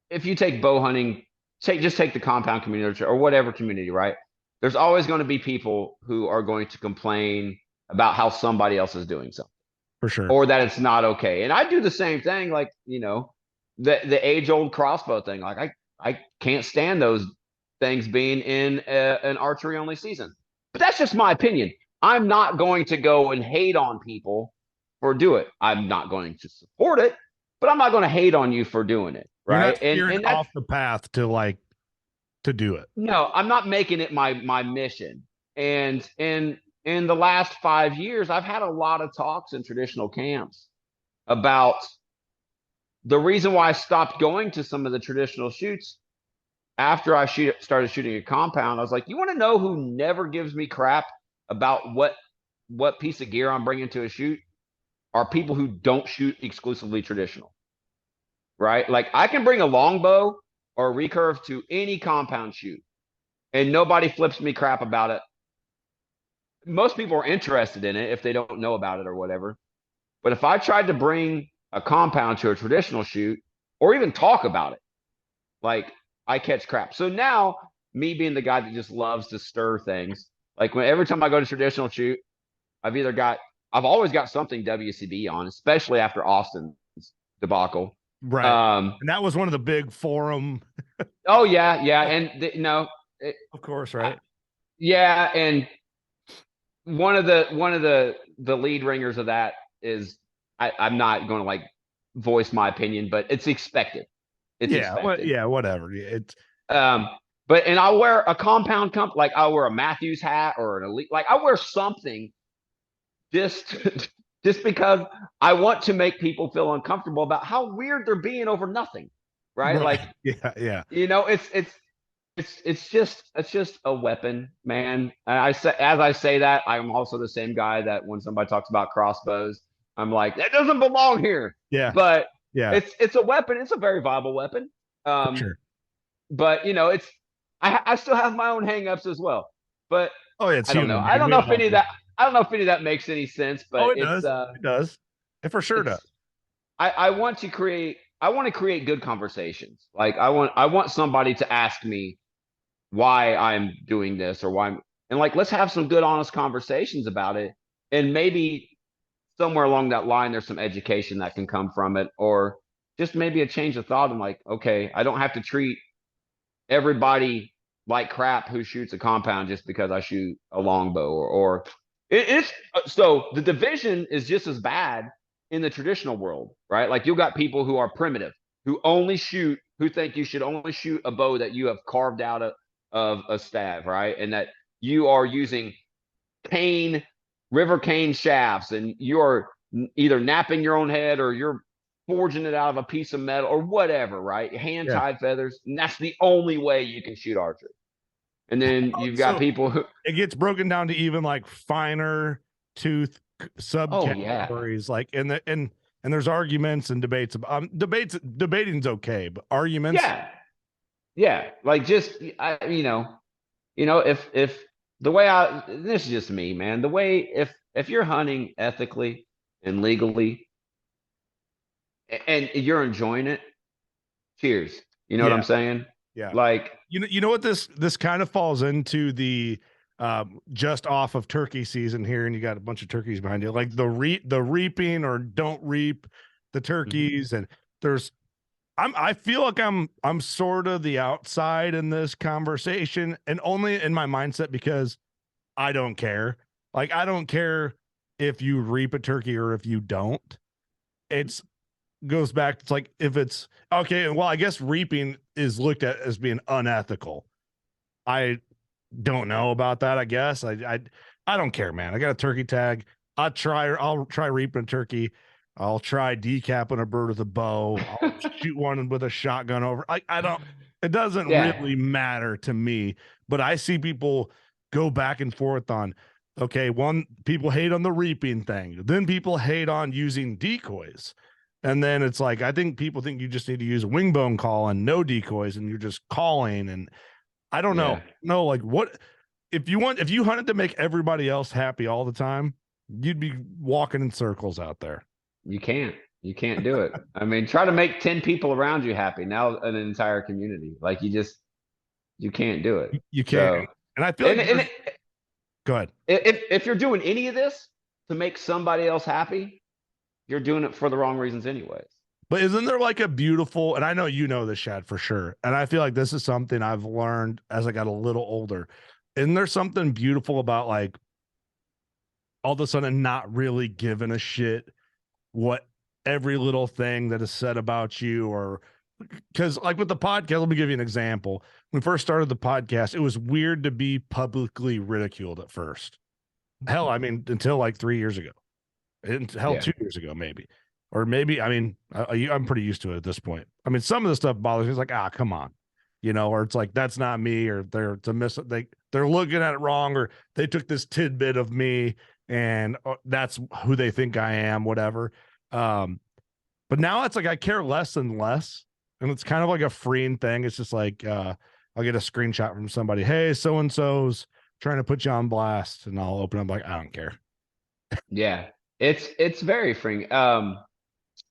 if you take bow hunting, just take the compound community or whatever community, right? There's always going to be people who are going to complain about how somebody else is doing something, for sure, or that it's not okay. And I do the same thing, like, the age-old crossbow thing. Like I can't stand those things being in an archery only season, but that's just my opinion. I'm not going to go and hate on people for do it. I'm not going to support it, but I'm not going to hate on you for doing it, right? And off the path to do it. No, I'm not making it my mission. And in the last 5 years, I've had a lot of talks in traditional camps about the reason why I stopped going to some of the traditional shoots after I started shooting a compound. I was like, you want to know who never gives me crap about what piece of gear I'm bringing to a shoot? Are people who don't shoot exclusively traditional, right? Like, I can bring a longbow or a recurve to any compound shoot, and nobody flips me crap about it. Most people are interested in it if they don't know about it or whatever. But if I tried to bring a compound to a traditional shoot or even talk about it, like, I catch crap. So now, me being the guy that just loves to stir things, like, every time I go to traditional shoot, I've always got something WCB on, especially after Austin's debacle. Right. And that was one of the big forum. Oh yeah. And of course. Right. And one of the lead ringers of that is, I'm not going to like voice my opinion, but it's expected. Whatever. It's but I'll wear a compound like I'll wear a Matthews hat or an Elite, like I'll wear something just because I want to make people feel uncomfortable about how weird they're being over nothing, right? Like, it's just a weapon, man. And as I say that, I'm also the same guy that when somebody talks about crossbows, I'm like, that doesn't belong here. Yeah. But it's a weapon. It's a very viable weapon. Sure. But I still have my own hangups as well. But I don't know. I don't know if any of that makes any sense. But it does. It for sure does. I want to create good conversations. Like, I want somebody to ask me why I'm doing this or why and like, let's have some good, honest conversations about it. And maybe somewhere along that line, there's some education that can come from it, or just maybe a change of thought. I'm like, okay, I don't have to treat everybody like crap who shoots a compound just because I shoot a longbow or it's so the division is just as bad in the traditional world, right? Like, you've got people who are primitive, who think you should only shoot a bow that you have carved out of a staff, right? And that you are using river cane shafts, and you are either napping your own head or you're forging it out of a piece of metal or whatever, right? Hand-tied feathers, and that's the only way you can shoot archery. And then you've got people who it gets broken down to even like finer tooth subcategories, like and there's arguments and debates. Debating's okay, but arguments, like, just if the way this is just me, man. The way if you're hunting ethically and legally, and you're enjoying it, cheers. You know what I'm saying? Yeah. Like, you know what this kind of falls into the just off of turkey season here, and you got a bunch of turkeys behind you, like the reaping or don't reap the turkeys, and there's I feel like I'm sort of the outside in this conversation, and only in my mindset because I don't care. Like, I don't care if you reap a turkey or if you don't. It's goes back. It's like, if it's okay, well, I guess reaping is looked at as being unethical. I don't know about that. I guess I don't care, man. I got a turkey tag. I'll try reaping a turkey. I'll try decapping a bird with a bow. I'll shoot one with a shotgun over. I don't. It doesn't Yeah. really matter to me. But I see people go back and forth on. Okay, one, people hate on the reaping thing. Then people hate on using decoys. And then it's like, I think people think you just need to use a wing bone call and no decoys, and you're just calling. And I don't know. Yeah. No, like, what if you hunted to make everybody else happy all the time, you'd be walking in circles out there. You can't. You can't do it. I mean, try to make 10 people around you happy. Now an entire community. Like, you can't do it. You can't. So, And I feel like and go ahead. if you're doing any of this to make somebody else happy, you're doing it for the wrong reasons anyways. But isn't there like a beautiful, and I know you know this, Shad, for sure. And I feel like this is something I've learned as I got a little older. Isn't there something beautiful about, like, all of a sudden not really giving a shit what every little thing that is said about you? Or because, like, with the podcast, let me give you an example. When we first started the podcast, it was weird to be publicly ridiculed at first. Hell, I mean, until like 3 years ago. Hell, Yeah. 2 years ago, maybe. Or maybe, I mean, I'm pretty used to it at this point. I mean, some of the stuff bothers me. It's like, come on, or it's like, that's not me, or they're looking at it wrong, or they took this tidbit of me and that's who they think I am, whatever. But now it's like, I care less and less. And it's kind of like a freeing thing. It's just like, I'll get a screenshot from somebody. Hey, so-and-so's trying to put you on blast. And I'll open up like, I don't care. Yeah. It's very freeing.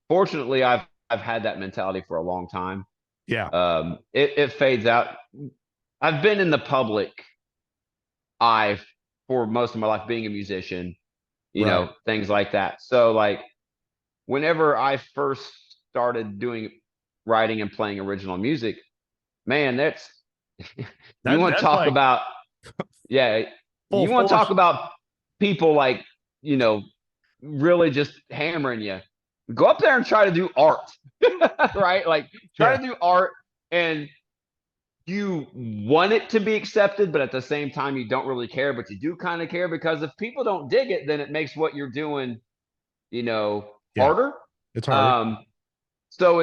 Fortunately, I've had that mentality for a long time. Yeah. It fades out. I've been in the public eye for most of my life, being a musician, Right. things like that. So, like, whenever I first started doing writing and playing original music, man, that's you want to talk like about, yeah, full you want to force. talk about people, like, really just hammering you. Go up there and try to do art, right? Like, try to do art, and you want it to be accepted, but at the same time, you don't really care, but you do kind of care, because if people don't dig it, then it makes what you're doing, harder. It's harder. So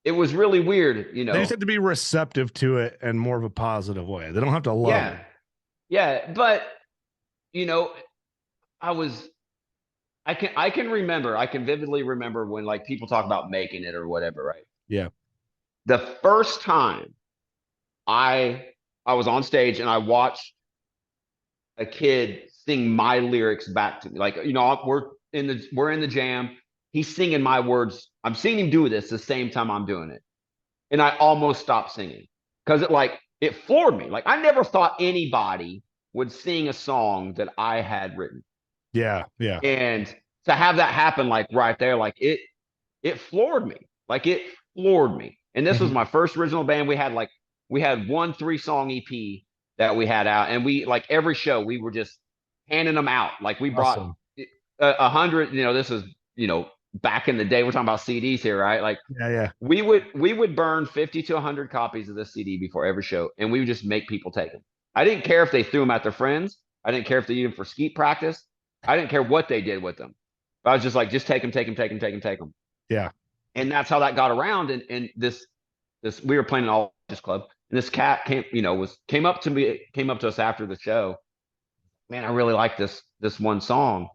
it was really weird, They just have to be receptive to it in more of a positive way. They don't have to love it. Yeah. But, I can vividly remember when, like, people talk about making it or whatever, right? Yeah. The first time I was on stage and I watched a kid sing my lyrics back to me, like, we're in the jam. He's singing my words. I'm seeing him do this the same time I'm doing it. And I almost stopped singing because it floored me. Like, I never thought anybody would sing a song that I had written. Yeah. Yeah. And to have that happen, like, right there, like, it floored me. Like, it floored me. And this was my first original band. We had 1 3-song EP that we had out, and we, like, every show we were just handing them out. Like, we brought 100. This is, back in the day. We're talking about CDs here, right? Like, Yeah. we would burn 50 to 100 copies of the CD before every show, and we would just make people take them. I didn't care if they threw them at their friends. I didn't care if they used them for skeet practice. I didn't care what they did with them. But I was just like, just take them. Yeah. And that's how that got around. And this we were playing an all ages club, and this cat came up to us after the show. Man, I really like this one song.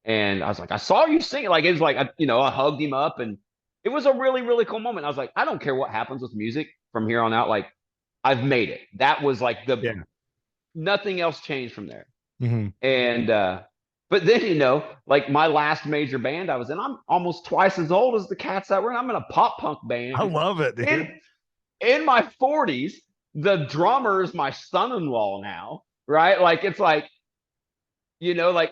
And I was like, I saw you sing it. Like, it was like, I hugged him up, and it was a really, really cool moment. I was like, I don't care what happens with music from here on out. Like, I've made it. That was like nothing else changed from there. And, but then, like, my last major band I was in, I'm almost twice as old as the cats that were in. I'm in a pop punk band. I love it, dude. In my 40s, the drummer is my son-in-law now, right? Like, it's like, like,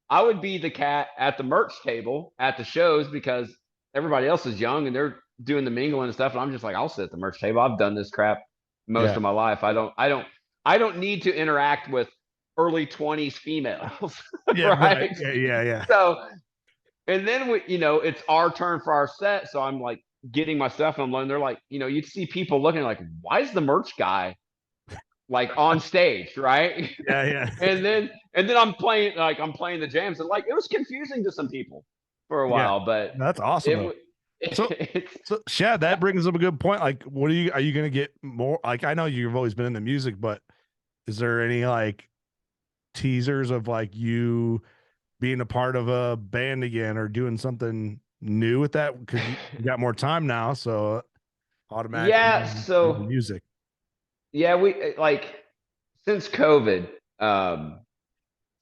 I would be the cat at the merch table at the shows, because everybody else is young and they're doing the mingling and stuff. And I'm just like, I'll sit at the merch table. I've done this crap most Yeah. of my life. I don't need to interact with early 20s females. Yeah. Right. Right. Yeah. Yeah. Yeah. So, and then it's our turn for our set. So I'm like getting my stuff and I'm learning. They're like, you'd see people looking like, why is the merch guy like on stage, right? Yeah. Yeah. and then I'm playing the jams, and like it was confusing to some people for a Yeah. while, but That's awesome it though. was So, it's so Shad, that brings up a good point. Like, are you going to get more? Like, I know you've always been into music, but is there any like teasers of like you being a part of a band again or doing something new with that? Because you got more time now, so automatically yeah. more So music. yeah, we like since COVID,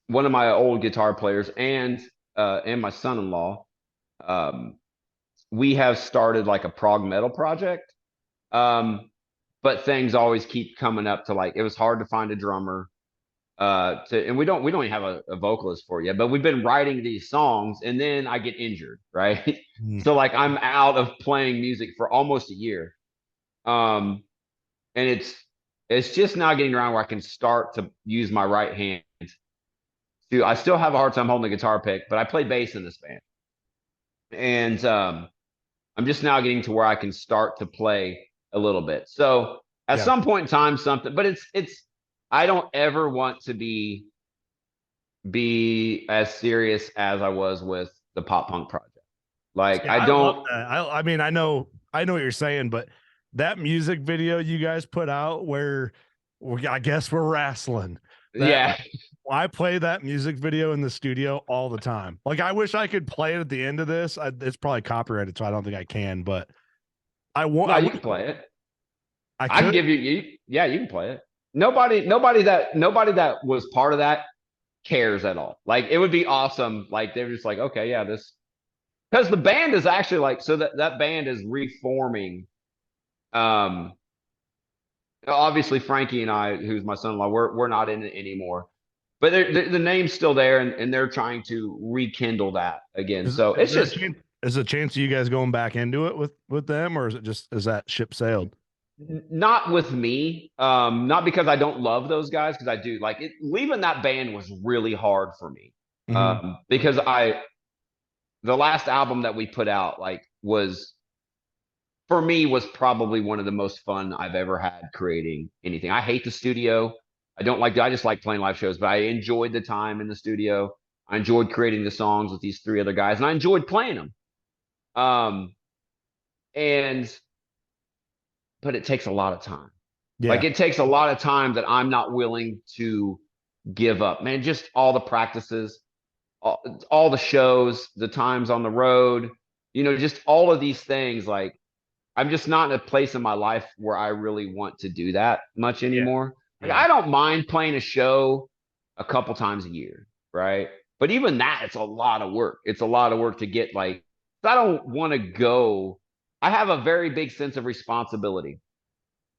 one of my old guitar players and my son-in-law, um, we have started like a prog metal project. But things always keep coming up to like it was hard to find a drummer. And we don't even have a vocalist for it yet, but we've been writing these songs and then I get injured, right? Mm. So like I'm out of playing music for almost a year. Um, and it's just now getting around where I can start to use my right hand. I still have a hard time holding the guitar pick, but I play bass in this band. And I'm just now getting to where I can start to play a little bit. So at Yeah. some point in time, something, but it's I don't ever want to be as serious as I was with the pop punk project. Like Yeah, I I love don't. that. I mean, I know what you're saying, but that music video you guys put out where I guess we're wrestling. That Yeah, I play that music video in the studio all the time. Like I wish I could play it at the end of this. It's probably copyrighted, so I don't think I can. But I want. no, you can play it. I I can could. give you. Yeah, you can play it. Nobody that was part of that cares at all. Like it would be awesome. Like they're just like, okay, yeah, this because the band is actually like so that band is reforming. Um, Obviously Frankie and I, who's my son-in-law, we're not in it anymore. But the name's still there, and they're trying to rekindle that again. So Is it's there a just chance? Is a chance of you guys going back into it with them, or is that ship sailed? not with me. Not because I don't love those guys, because I do. Like leaving that band was really hard for me. Mm-hmm. Because the last album that we put out like was for me was probably one of the most fun I've ever had creating anything. I hate the studio. I just like playing live shows, but I enjoyed the time in the studio. I enjoyed creating the songs with these three other guys and I enjoyed playing them. Um, and but it takes a lot of time. Like Yeah. it takes a lot of time that I'm not willing to give up. Man, just all the practices, all the shows, the times on the road, just all of these things. Like I'm just not in a place in my life where I really want to do that much Yeah. anymore. Like Yeah. I don't mind playing a show a couple times a year, right? But even that, it's a lot of work. It's a lot of work to get like, I don't want to go. I have a very big sense of responsibility.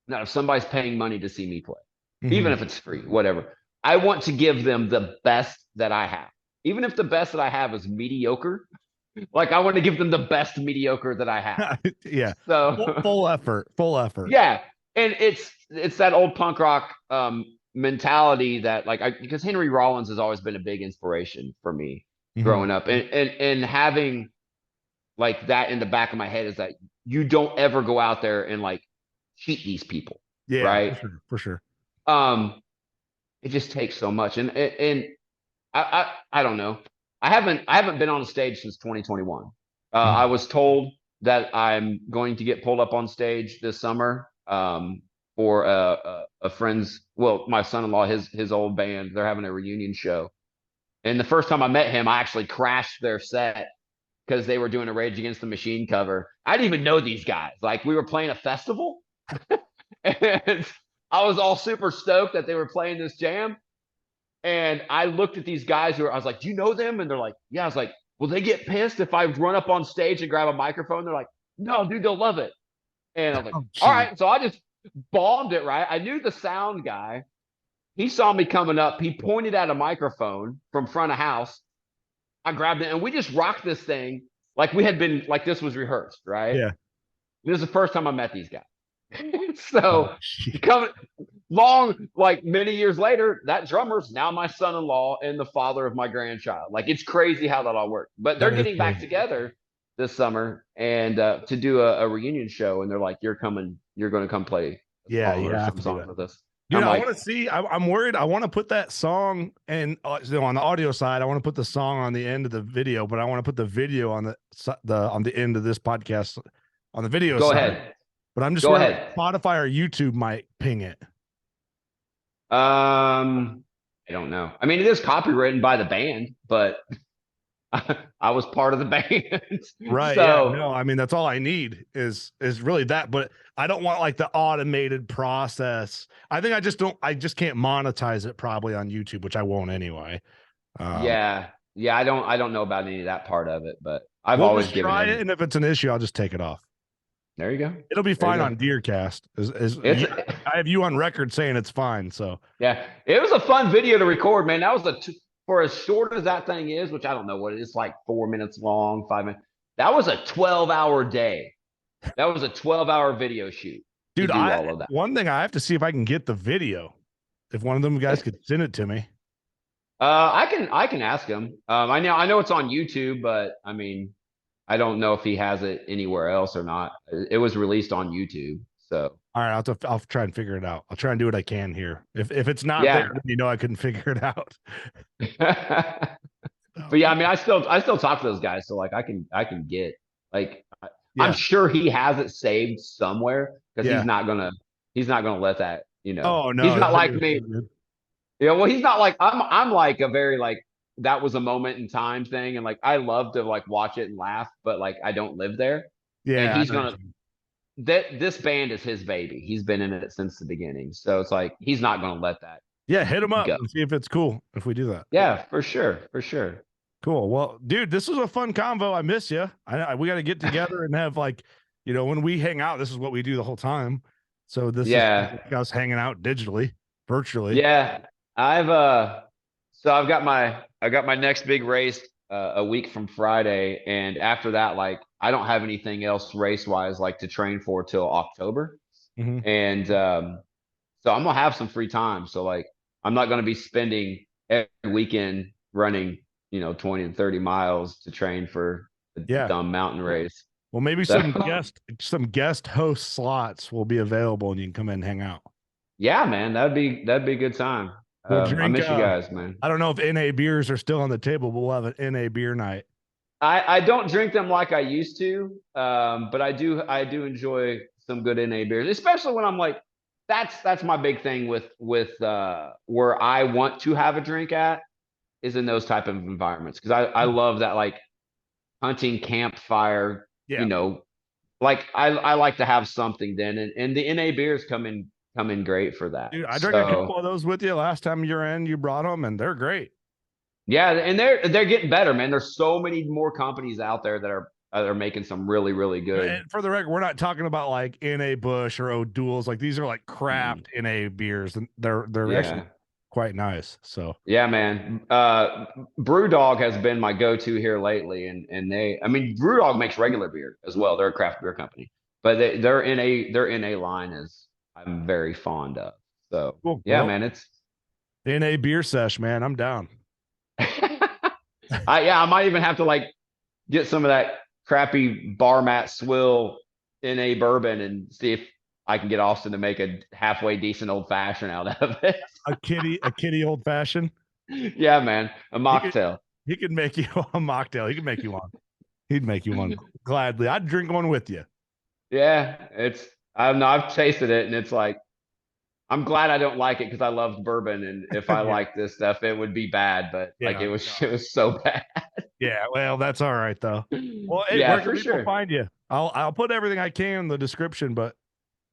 Now, if somebody's paying money to see me play, even Mm-hmm. if it's free, whatever, I want to give them the best that I have. Even if the best that I have is mediocre, like I want to give them the best mediocre that I have. Yeah. So Full effort. Full effort. yeah, and it's that old punk rock mentality that like because Henry Rollins has always been a big inspiration for me Mm-hmm. growing up, and having like that in the back of my head is that you don't ever go out there and like cheat these people, Yeah, for right? sure. For sure. Um, it just takes so much, and I don't know. I haven't been on a stage since 2021. I Mhm. was told that I'm going to get pulled up on stage this summer for a friend's, well, my son-in-law, his old band. They're having a reunion show, and the first time I met him, I actually crashed their set because they were doing a Rage Against the Machine cover. I didn't even know these guys. Like we were playing a festival, and I was all super stoked that they were playing this jam. And I looked at these guys I was like, "Do you know them?" And they're like, "Yeah." I was like, "Will they get pissed if I run up on stage and grab a microphone?" They're like, "No, dude, they'll love it." And I was like, Oh, "All gee. right." So I just bombed it, right? I knew the sound guy. He saw me coming up. He pointed at a microphone from front of house. I grabbed it and we just rocked this thing like we had been like this was rehearsed, right? Yeah. This is the first time I met these guys. Oh, So shit. coming long, like many years later, that drummer's now my son-in-law and the father of my grandchild. Like it's crazy how that all worked. But they're That is getting back crazy. together this summer and to do a reunion show. And they're like, "You're coming. You're going to come play a Yeah, song you or have some to do songs that. with us." Dude, I'm I like, want to see. I'm worried. I want to put that song and on the audio side. I want to put the song on the end of the video, but I want to put the video on the on the end of this podcast on the video "Go side. ahead, But I'm just go worried ahead." Spotify or YouTube might ping it. I don't know. I mean, it is copywritten by the band, but I was part of the band, Right. Yeah. so No, I mean that's all I need is really that. But I don't want like the automated process. I think I just can't monetize it probably on YouTube, which I won't anyway. Um, yeah, yeah. I don't know about any of that part of it, but I've we'll always just given try it, him. and if it's an issue, I'll just take it off. There you go. It'll be There you fine go. on DeerCast. It's I have you on record saying it's fine. So yeah. It was a fun video to record, man. That was for as short as that thing is, which I don't know what it is, like 4 minutes long, 5 minutes. That was a 12-hour day. That was a 12-hour video shoot to dude, do all of that. one thing I have to see if I can get the video. If one of them guys could send it to me. I can ask him. I know it's on YouTube, but I mean, I don't know if he has it anywhere else or not. It was released on YouTube, so All right, I'll try and figure it out. I'll try and do what I can here. If it's not there, yeah. then you know I couldn't figure it out. But yeah, I mean, I still talk to those guys, so like I can get like I'm Yeah. sure he has it saved somewhere because Yeah. he's not gonna let that, Oh he's no, not that like video is me. so good. Yeah, well, he's not like I'm like a very like that was a moment in time thing, and like I love to like watch it and laugh, but like I don't live there, and Yeah, I he's know what gonna you mean. that this band is his baby. He's been in it since the beginning, so it's like he's not gonna let that Yeah, hit him up go. and see if it's cool if we do that. Yeah, for sure, for sure. Cool. Well, dude, this was a fun convo. I miss you. We got to get together and have like, when we hang out, this is what we do the whole time. So this is Yeah, like us hanging out digitally, virtually. yeah. I've got my next big race a week from Friday, and after that, like I don't have anything else race wise like to train for till October, Mhm. and so I'm gonna have some free time. So like I'm not gonna be spending every weekend running 20 and 30 miles to train for a Yeah. dumb mountain race. Well, maybe So some guest host slots will be available and you can come in and hang out. yeah, man, that'd be a good time. We'll I drink miss you guys, man. I don't know if NA beers are still on the table, but we'll have an NA beer night. I don't drink them like I used to, but I do enjoy some good NA beers, especially when I'm like, that's my big thing with where I want to have a drink at is in those type of environments because I love that like hunting campfire, Yeah. like I like to have something then, and the NA beers come in great for that. Dude, I drank a couple So of those with you last time you're in, you brought them and they're great. yeah, and they're getting better, man. There's so many more companies out there that are making some really, really good. And for the record, we're not talking about like NA Bush or O'Doul's. Like these are like Mhm. craft NA beers, and they're actually Yeah. quite nice. So Yeah, man. Brewdog has been my go-to here lately, and I mean, Brewdog makes regular beer as well. They're a craft beer company, but their NA line is I'm very fond of. So cool. yeah, Well, man, it's NA beer sesh, man. I'm down. I might even have to like get some of that crappy bar mat swill NA bourbon and see if I can get Austin to make a halfway decent old fashioned out of it. A kitty old fashioned. Yeah, man, a mocktail. He could make you a mocktail. He could make you one. He'd make you one gladly. I'd drink one with you. Yeah, I don't know. I've tasted it, and it's like I'm glad I don't like it because I loved bourbon, and if I Yeah. liked this stuff, it would be bad. But like Yeah. it was so bad. Yeah. Well, that's all right though. Well, hey, Yeah, where can for people sure. find you? I'll put everything I can in the description, but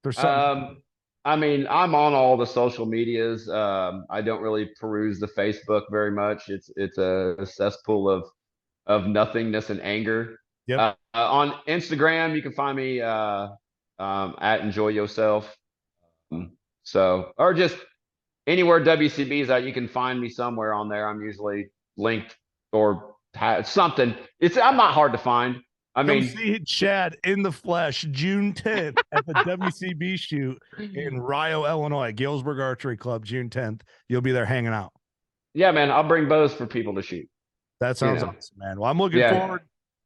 there's something. I mean, I'm on all the social medias. I don't really peruse the Facebook very much. It's a cesspool of nothingness and anger. Yep. On Instagram, you can find me at Enjoy Yourself. So, or just anywhere WCB is at, you can find me somewhere on there. I'm usually linked or something. I'm not hard to find. I Come mean, see Shad in the flesh June 10th at the WCB shoot in Rio, Illinois, Galesburg Archery Club, June 10th. You'll be there hanging out. yeah, man, I'll bring bows for people to shoot. That sounds awesome, man. Well, I'm looking forward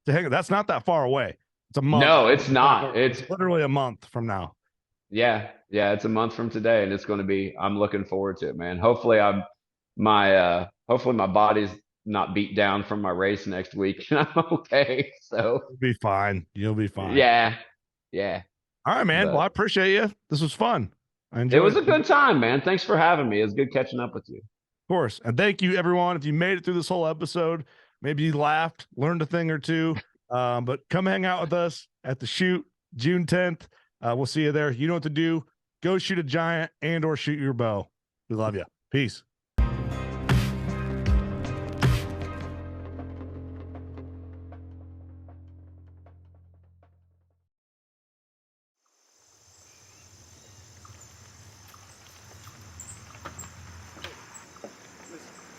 to hanging. That's not that far away. It's a month. No, it's not. It's literally a month from now. Yeah, it's a month from today, and it's going to be. I'm looking forward to it, man. Hopefully, hopefully my body's not beat down from my race next week, and I'm okay. So you'll be fine. You'll be fine. Yeah. All right, man. Well, I appreciate you. This was fun. I enjoyed it. Was a good time, man. Thanks for having me. It was good catching up with you. Of course. And thank you, everyone. If you made it through this whole episode, maybe you laughed, learned a thing or two, but come hang out with us at the shoot June 10th. We'll see you there. You know what to do. Go shoot a giant and or shoot your bow. We love you. Peace.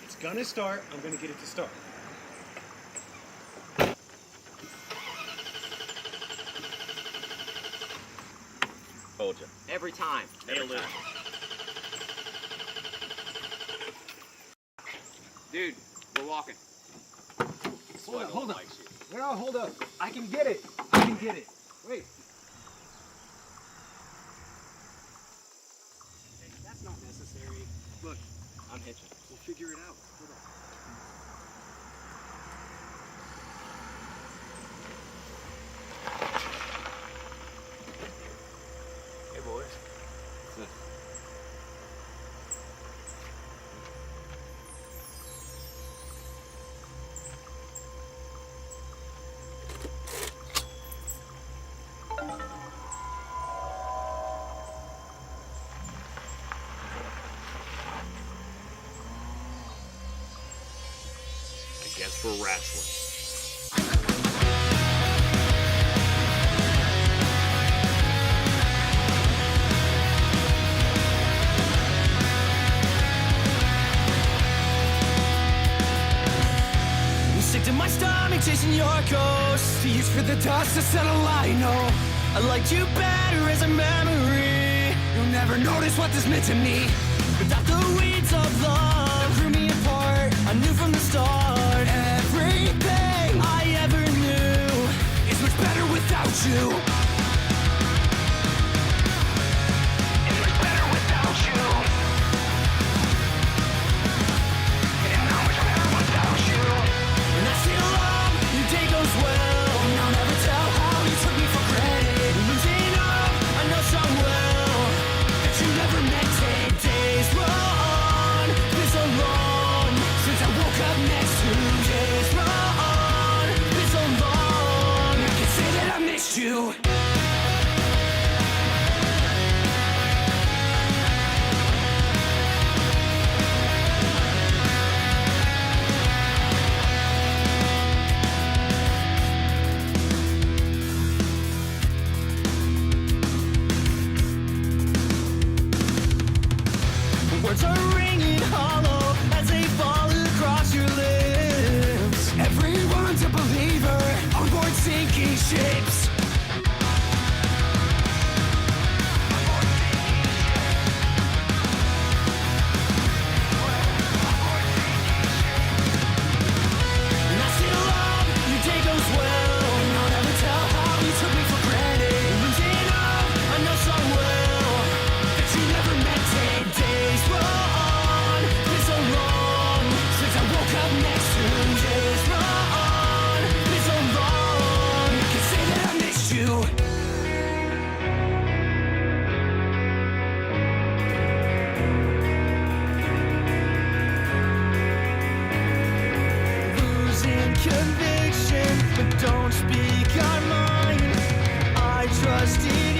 It's gonna start. I'm gonna get it to start. Told you. Every time. Nailed it. Dude, we're walking. Hold up. No, hold up. I can get it. I can get it. Wait. Hey, that's not necessary. Look, I'm hitching. We'll figure it out. Hold on. Hey, boys. I guess we're wrestling. Sick to my stomach chasing your ghost. Use for the dust to settle, I know. I liked you better as a memory. You'll never notice what this meant to me. Without the weeds of love that grew me apart, I knew from the start everything I ever knew is much better without you. It's much better without you. And how much better without you. And I still love your day goes well. And I'll never tell how you took me for granted. Losing up, I know so well that you never meant it. Days roll on, been so long since I woke up next to you. Days roll on, been so long. I can say that I missed you. Words are ringing hollow as they fall across your lips. Everyone's a believer on board sinking ships. And I still love your day goes well. And I'll never tell how you took me for granted. Losing up, I know so well that you never meant it. Days roll on, been so long since I woke up next to you. Days roll on, been so long. I can say that I missed you. Losing conviction, but don't speak our mind. I trusted